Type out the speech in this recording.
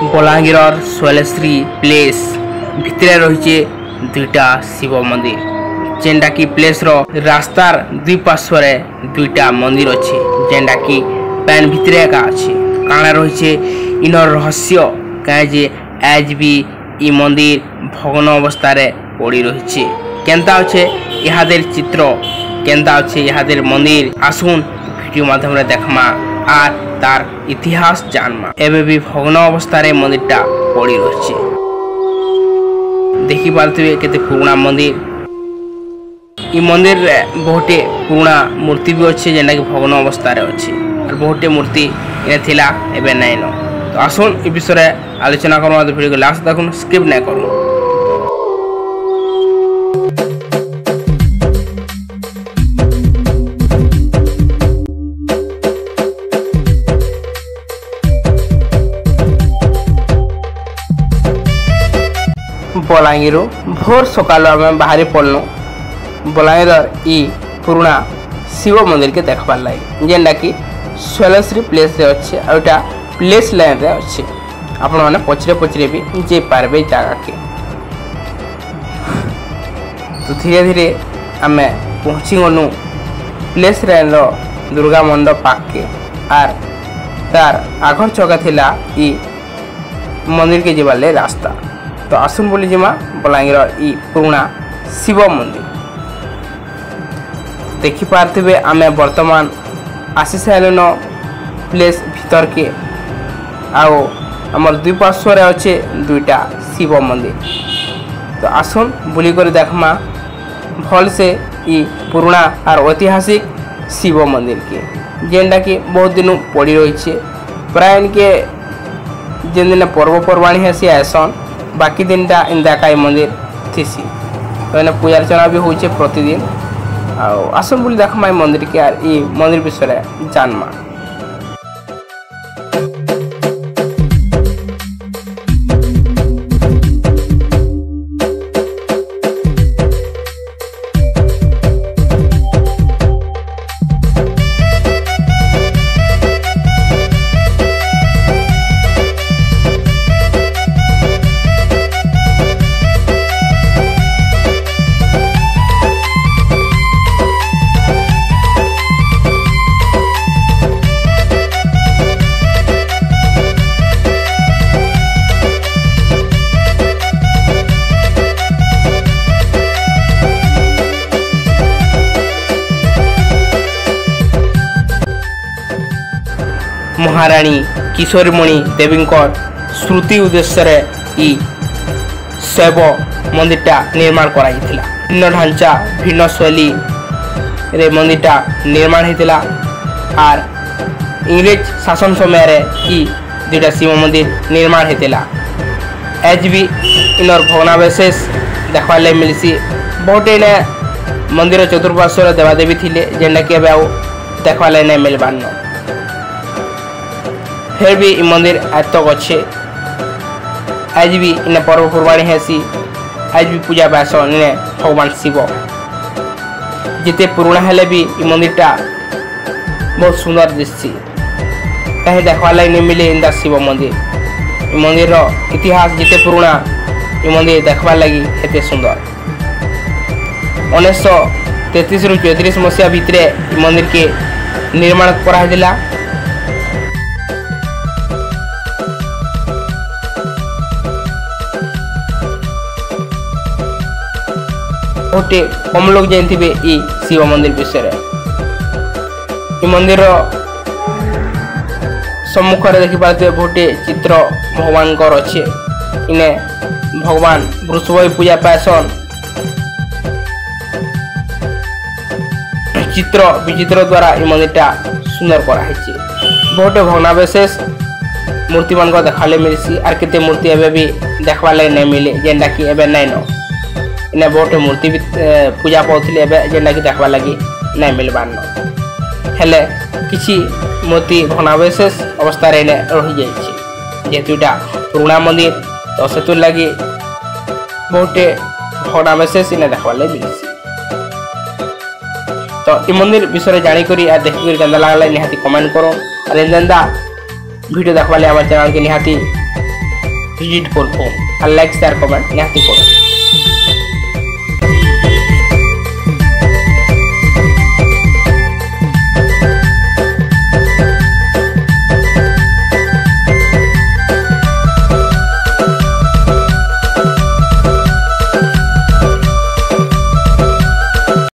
Balangir Shailashree place भितर रही दुईटा शिव मंदिर जेनटा कि प्लेस रो रास्तार दुई पार्श्व दुईटा मंदिर अच्छे जेनटा कि पैन भितर एका अच्छे काଣା रही इनर रहस्य कहे आज भी इ मंदिर भग्न अवस्था पड़ी रही केनता अच्छे इहादेर चित्र केनता अच्छे इहादेर मंदिर आसुन वीडियो माध्यम देखमा आर तार इतिहास जानमा एबे भी भग्न अवस्था मंदिरटा पड़ी रही देखि पारथिबे केते पुराना मंदिर इ मंदिर बहुटे पुराना मूर्ति भी अच्छे जेना कि भग्न अवस्था अच्छे और बहुटे मूर्ति इने थिला एबे नाइ न तो आसुन इ विषय आलोचना करूँ वीडियो को लास्ट देखुन स्किप नहीं करूँ। बलांगीर भोर सकाल आम बाहरी पड़लु बलांगीर इ पुराना शिव मंदिर के देखबार लगे जेनटा कि शैलश्री प्लेस रे अच्छे आउटा प्लेस लाइन रे अच्छे आपण माने पचरे पचरे भी जे पारबे जगह के तो धीरे धीरे आम पहुँची गलु प्लेस लाइन रो दुर्गा मंडप पाके आर तार आगर चौका थिला इ मंदिर के जीवार ले रास्ता तो आसुन बोली जिमा बलांगीर इ पुराना शिव मंदिर देखि पारथिबे आमे वर्तमान आसी साइलन प्लेस भीतर के आओ हमर दुई पार्श्व रे अच्छे दुईटा शिव मंदिर तो आसुन बुली कर देखमा भल से इ पुराना और ऐतिहासिक शिव मंदिर के जेनटा कि बहुत दिन पड़ी रही प्राय इनके जेन दिन पर्वपर्वाणी हेसी आसन बाकी दिनटा इंदाकाई मंदिर थीसी तो इन्हें पूजा अर्चना भी होचे प्रतिदिन आसन बोली देखमा मंदिर के आर इ मंदिर विषय जानमा महाराणी किशोरीमणि देवी स्मृति उद्देश्य इ शैव मंदिरटा निर्माण करा भिन्न ढांचा भिन्न शैली रे मंदिरटा निर्माण होता आर इंग्रेज शासन समय रे इ दुईटा शिव मंदिर निर्माण होता आज भी इनर भग्नावशेष देखवार लगे मिलसी बहुत इने मंदिर चतुर्पार्श्व देवादेवी थिले जेनटा कि देखवार लगे नहीं मिलबार फिर भी इ मंदिर आतक अच्छे आज भी इन पर्वपर्वाणी हेसी आज भी पूजा पास इन्हें भगवान शिव जिते पुराना हेले भी इ मंदिरटा बहुत सुंदर दिशसी कहीं देखवार लगे नहीं मिले इंदा शिव मंदिर इ मंदिर इतिहास जिते पुराना इ मंदिर देखवार लगी एते सुंदर 1933 रु 34 मसीहा भितर इ मंदिर के निर्माण करा गोटे कम लोग जानते इ शिव मंदिर विषय इ मंदिर सम्मुख देखी पारे गोटे चित्र भगवान अच्छे इने भगवान वृषभ पूजा पासन चित्र विचित्र द्वारा इ मंदिरटा सुंदर कराई बहुटे भग्नावशेष मूर्ति मान देखा मिलसी आर केते मूर्ति एबे भी देखवा लगे नहीं मिले जेनटा कि एबे नहीं न इन्हें बहुत मूर्ति भी पूजा पाते जेनटा कि देखा लगी नहीं मिलबार हेले किसी मूर्ति भग्नावशेष अवस्था रही जेहेतु यहाँ पुराना मंदिर तो से लगी बहुटे भग्नावशेष इन्हें देखा लगे मिलसी तो इ मंदिर विषय जानिकरी देखिक लगला निहाती कमेंट करो और एंदा वीडियो देखा आम चैनल के निहाती ভিজিট করব আর লাইক শেয়ার কমেন্ট নিহাতি করুন।